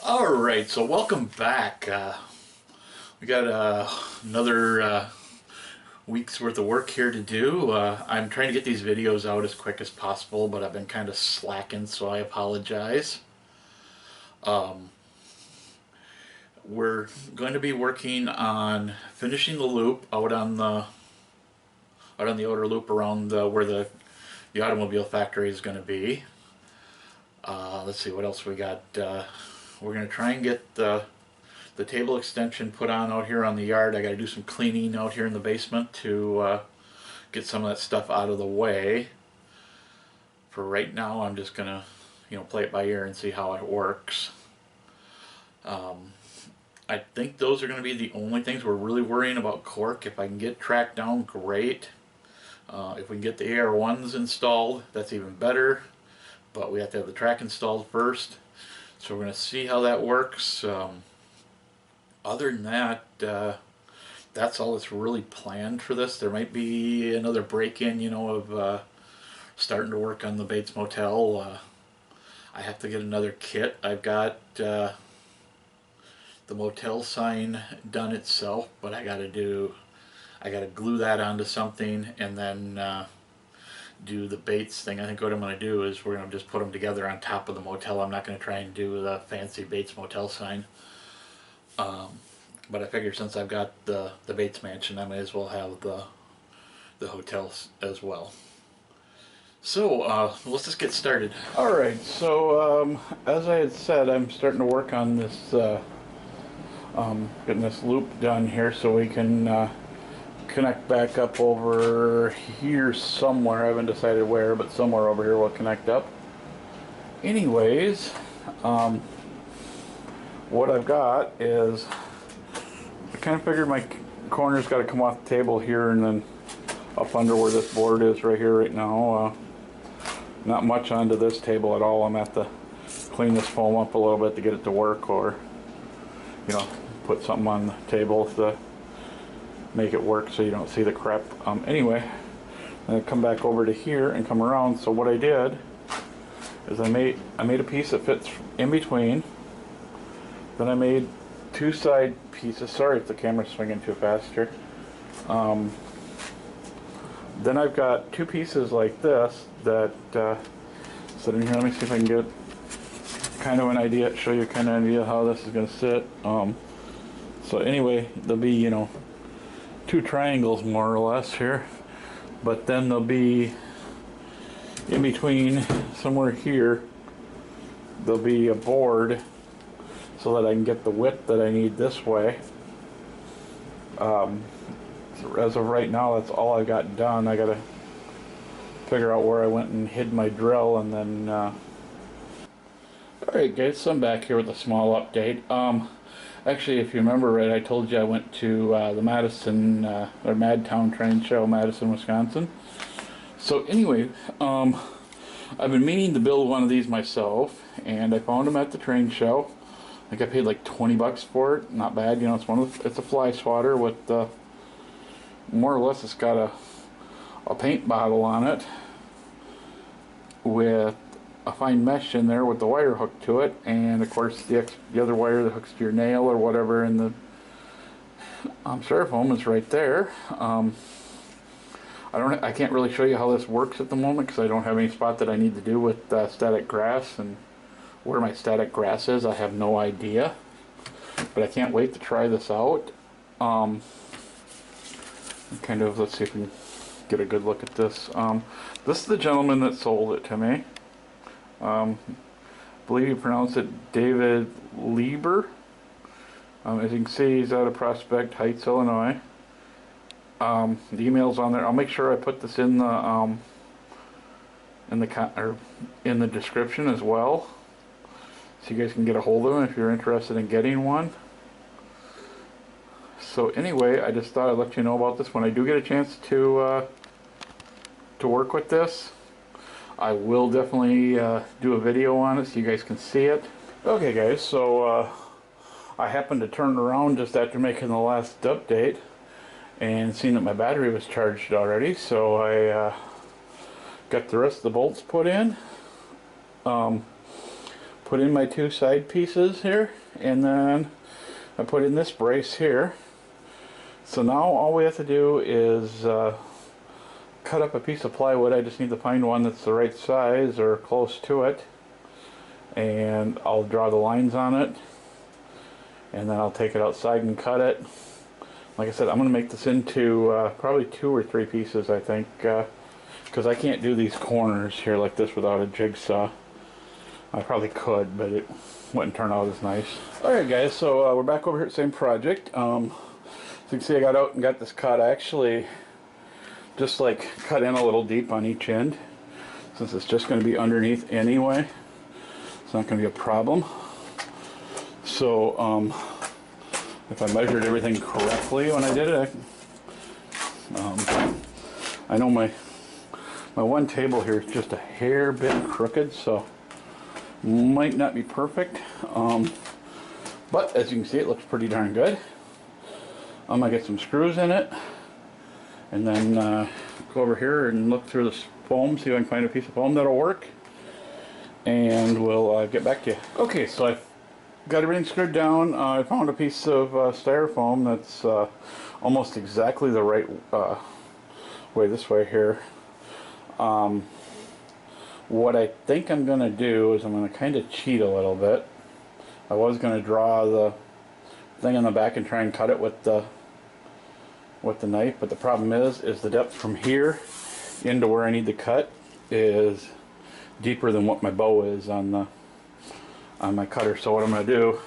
Alright, so welcome back. We got another week's worth of work here to do. I'm trying to get these videos out as quick as possible, but I've been kind of slacking, so I apologize. We're going to be working on finishing the loop out on the outer loop around where the automobile factory is going to be. Let's see what else we got. We're going to try and get the table extension put on out here on the yard. I got to do some cleaning out here in the basement to get some of that stuff out of the way. For right now, I'm just going to, play it by ear and see how it works. I think those are going to be the only things we're really worrying about cork. If I can get tracked down, great. If we can get the AR1s installed, that's even better. But we have to have the track installed first. So we're going to see how that works. Other than that, that's all that's really planned for this. There might be another break-in, of starting to work on the Bates Motel. I have to get another kit. I've got the motel sign done itself, but I got to glue that onto something and then do the Bates thing. I think what I'm going to do is we're going to just put them together on top of the motel. I'm not going to try and do the fancy Bates Motel sign. But I figure since I've got the Bates Mansion, I may as well have the hotels as well. So let's just get started. Alright, so as I had said, I'm starting to work on this, getting this loop done here so we can connect back up over here somewhere. I haven't decided where, but somewhere over here we'll connect up. Anyways, what I've got is I kind of figured my corner's got to come off the table here and then up under where this board is right here right now. Not much onto this table at all. I'm going to have to clean this foam up a little bit to get it to work, or put something on the table to make it work so you don't see the crap. Anyway, I'm going to come back over to here and come around. So what I did is I made a piece that fits in between. Then I made two side pieces. Sorry if the camera's swinging too fast here. Then I've got two pieces like this that sit in here. Let me see if I can get kind of an idea, show you kind of an idea how this is going to sit. So anyway, there'll be, two triangles more or less here, but then there'll be in between somewhere here there'll be a board so that I can get the width that I need this way. So as of right now, that's all I got done. I gotta figure out where I went and hid my drill, and then alright guys, so I'm back here with a small update. Actually, if you remember right, I told you I went to the Madison, or Madtown train show, Madison, Wisconsin. So anyway, I've been meaning to build one of these myself, and I found them at the train show. I think I paid like 20 bucks for it. Not bad, it's a fly swatter with, more or less it's got a paint bottle on it with a fine mesh in there with the wire hooked to it, and of course the other wire that hooks to your nail or whatever in the styrofoam is right there. I can't really show you how this works at the moment because I don't have any spot that I need to do with static grass, and where my static grass is I have no idea, but I can't wait to try this out. Kind of, let's see if we can get a good look at this. This is the gentleman that sold it to me. I believe you pronounce it David Lieber. As you can see, he's out of Prospect Heights, Illinois. The email's on there. I'll make sure I put this in the description as well, so you guys can get a hold of him if you're interested in getting one. So anyway, I just thought I'd let you know about this. When I do get a chance to work with this, I will definitely do a video on it so you guys can see it. Okay guys, so I happened to turn around just after making the last update and seen that my battery was charged already, so I got the rest of the bolts put in. put in my 2 side pieces here, and then I put in this brace here. So now all we have to do is cut up a piece of plywood. I just need to find one that's the right size or close to it, and I'll draw the lines on it, and then I'll take it outside and cut it. Like I said, I'm going to make this into probably 2 or 3 pieces, I think, because I can't do these corners here like this without a jigsaw. I probably could, but it wouldn't turn out as nice. Alright guys, so we're back over here at the same project. So you can see I got out and got this cut. I actually just like cut in a little deep on each end, since it's just going to be underneath anyway. It's not going to be a problem. So if I measured everything correctly when I did it, I know my one table here is just a hair bit crooked, so might not be perfect, but as you can see, it looks pretty darn good. I'm gonna get some screws in it, and then go over here and look through the foam, see if I can find a piece of foam that'll work, and we'll get back to you. Okay, so I've got everything screwed down. I found a piece of styrofoam that's almost exactly the right way, this way here. What I think I'm going to do is I'm going to kind of cheat a little bit. I was going to draw the thing on the back and try and cut it with the knife, but the problem is the depth from here into where I need to cut is deeper than what my bow is on my cutter. So what I'm going to do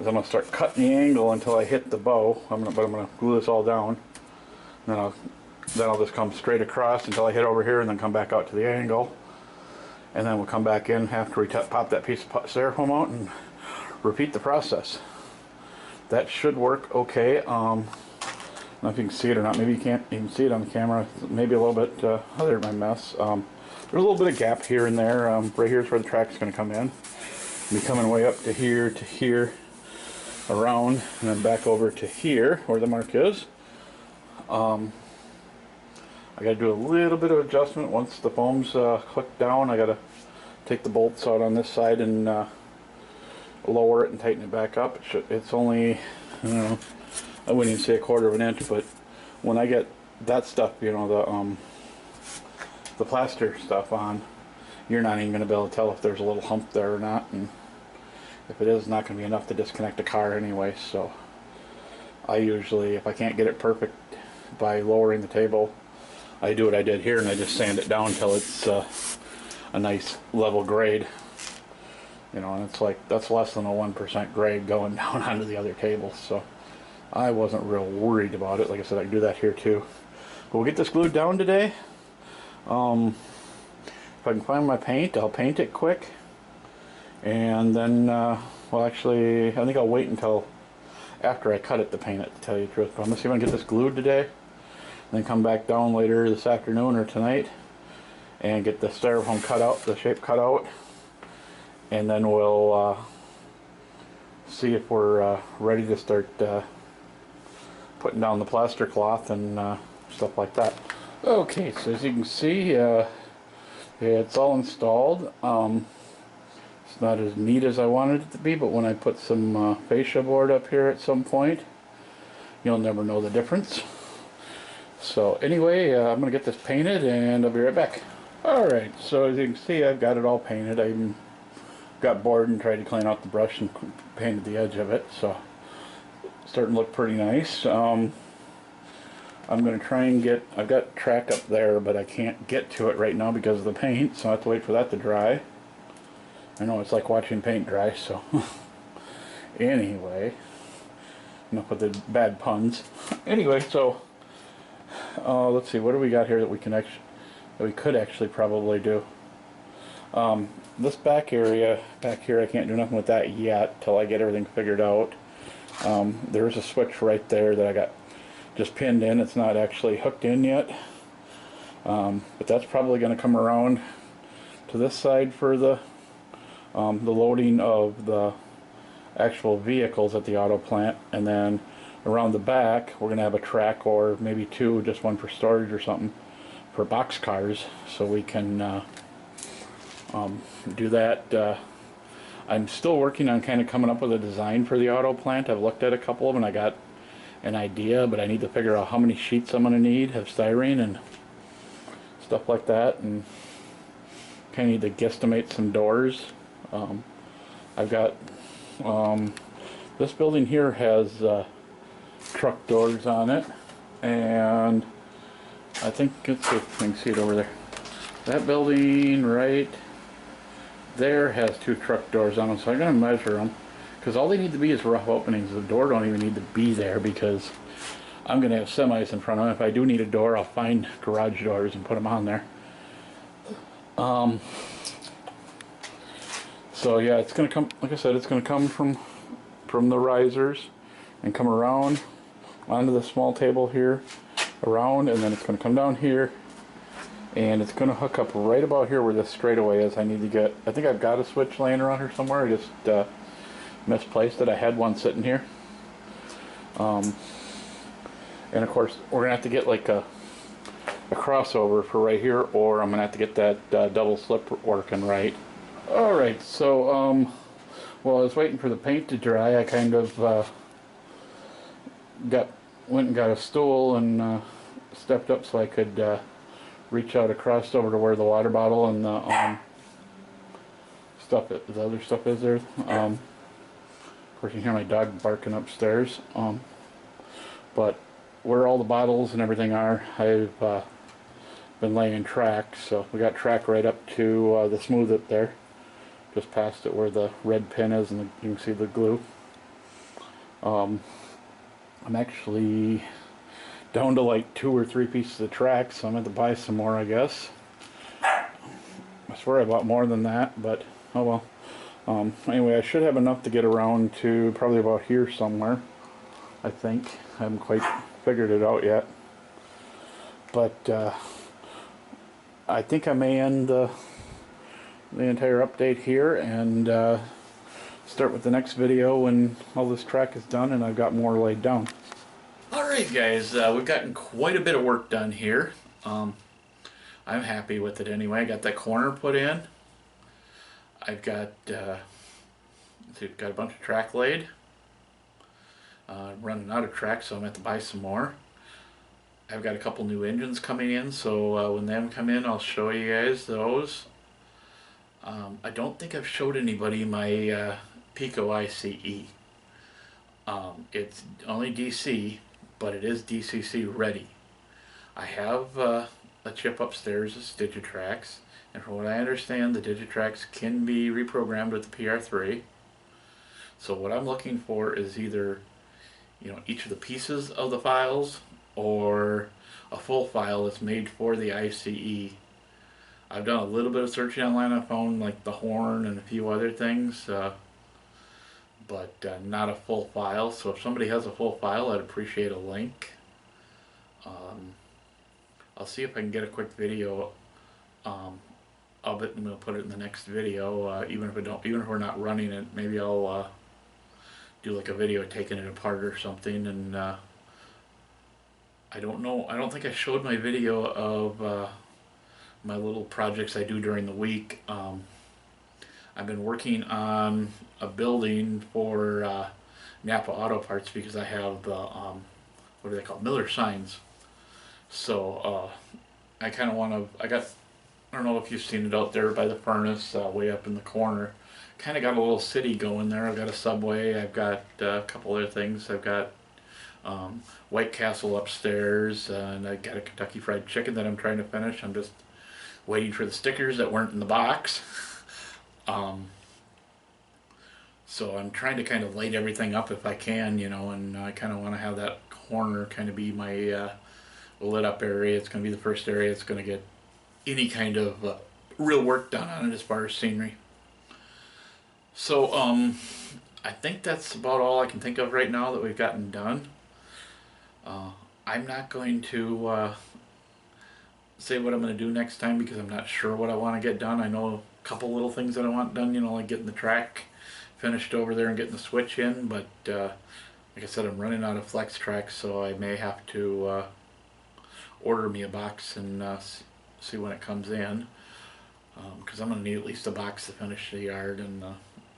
is I'm going to start cutting the angle until I hit the bow. I'm going to glue this all down, and then I'll just come straight across until I hit over here, and then come back out to the angle, and then we'll come back in after we pop that piece of styrofoam out and repeat the process. That should work okay. I don't know if you can see it or not. Maybe you can't even see it on the camera. Maybe a little bit. There's my mess. There's a little bit of gap here and there. Right here is where the track's going to come in. Be coming way up to here, around, and then back over to here where the mark is. I got to do a little bit of adjustment once the foam's clicked down. I got to take the bolts out on this side and lower it and tighten it back up. It's only, I don't know, I wouldn't even say 1/4 of an inch, but when I get that stuff, you know, the plaster stuff on, you're not even going to be able to tell if there's a little hump there or not, and if it is, it's not going to be enough to disconnect the car anyway. So I usually, if I can't get it perfect by lowering the table, I do what I did here, and I just sand it down until it's a nice level grade. You know, and it's like, that's less than a 1% grade going down onto the other table. So I wasn't real worried about it. Like I said, I can do that here too. But we'll get this glued down today. If I can find my paint, I'll paint it quick. And then, well actually, I think I'll wait until after I cut it to paint it, to tell you the truth. But I'm going to see if I can get this glued today. Then come back down later this afternoon or tonight and get the styrofoam cut out, the shape cut out. And then we'll see if we're ready to start putting down the plaster cloth and stuff like that. Okay, so as you can see, it's all installed. It's not as neat as I wanted it to be, but when I put some fascia board up here at some point, you'll never know the difference. So anyway, I'm going to get this painted and I'll be right back. Alright, so as you can see, I've got it all painted. I even got bored and tried to clean out the brush and painted the edge of it, so it's starting to look pretty nice. I'm going to try and get, I've got track up there, but I can't get to it right now because of the paint, so I have to wait for that to dry. I know it's like watching paint dry, so anyway, enough with the bad puns. Anyway, so let's see, what do we got here that we can actually, that we could actually probably do. This back area back here, I can't do nothing with that yet till I get everything figured out. There's a switch right there that I got just pinned in. It's not actually hooked in yet, but that's probably going to come around to this side for the loading of the actual vehicles at the auto plant, and then around the back we're going to have a track, or maybe two, just one for storage or something, for box cars, so we can do that I'm still working on kind of coming up with a design for the auto plant. I've looked at a couple of them and I got an idea, but I need to figure out how many sheets I'm going to need of styrene and stuff like that, and kind of need to guesstimate some doors. I've got this building here has truck doors on it, and I think let's see if I can see it over there. That building right there has 2 truck doors on them, so I'm going to measure them, because all they need to be is rough openings. The door don't even need to be there, because I'm going to have semis in front of them. If I do need a door, I'll find garage doors and put them on there. So yeah, it's going to come, like I said, it's going to come from the risers and come around onto the small table here, around, and then it's going to come down here, and it's going to hook up right about here where this straightaway is. I need to get, I think I've got a switch laying around here somewhere. I just misplaced it. I had one sitting here. And of course, we're going to have to get like a crossover for right here, or I'm going to have to get that double slip working right. Alright, so while I was waiting for the paint to dry, I kind of went and got a stool and stepped up so I could reach out across over to where the water bottle and the other stuff is there. Of course, you hear my dog barking upstairs. But where all the bottles and everything are, I've been laying track. So we got track right up to the smooth it there, just past it where the red pin is, and you can see the glue. I'm actually down to like 2 or 3 pieces of track, so I'm going to buy some more, I guess. I swear I bought more than that, but oh well. Anyway, I should have enough to get around to probably about here somewhere, I think. I haven't quite figured it out yet. But I think I may end the entire update here and start with the next video when all this track is done and I've got more laid down. Alright guys, we've gotten quite a bit of work done here. I'm happy with it anyway. I got that corner put in. I've got got a bunch of track laid. Running out of track, so I'm going to have to buy some more. I've got a couple new engines coming in, so when them come in, I'll show you guys those. I don't think I've showed anybody my Pico ICE. It's only DC, but it is DCC ready. I have a chip upstairs of Digitrax, and from what I understand, the Digitrax can be reprogrammed with the PR3. So what I'm looking for is either, you know, each of the pieces of the files or a full file that's made for the ICE. I've done a little bit of searching online. I found like the horn and a few other things, but not a full file. So if somebody has a full file, I'd appreciate a link. I'll see if I can get a quick video of it, and we'll put it in the next video. Even if we're not running it, maybe I'll do like a video taking it apart or something. And I don't know. I don't think I showed my video of my little projects I do during the week. I've been working on a building for Napa Auto Parts because I have the what do they call, Miller signs. So I kind of want to. I don't know if you've seen it out there by the furnace, way up in the corner. Kind of got a little city going there. I've got a Subway. I've got a couple other things. I've got White Castle upstairs, and I got a Kentucky Fried Chicken that I'm trying to finish. I'm just waiting for the stickers that weren't in the box. So I'm trying to kind of light everything up if I can, you know, and I kind of want to have that corner kind of be my lit up area. It's going to be the first area it's going to get any kind of real work done on it as far as scenery. So I think that's about all I can think of right now that we've gotten done. I'm not going to say what I'm going to do next time because I'm not sure what I want to get done. I know a couple little things that I want done, you know, like getting the track finished over there and getting the switch in, but like I said, I'm running out of flex tracks, so I may have to order me a box and see when it comes in, because I'm going to need at least a box to finish the yard and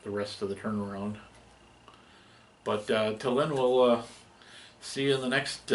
the rest of the turnaround. But till then, we'll see you in the next.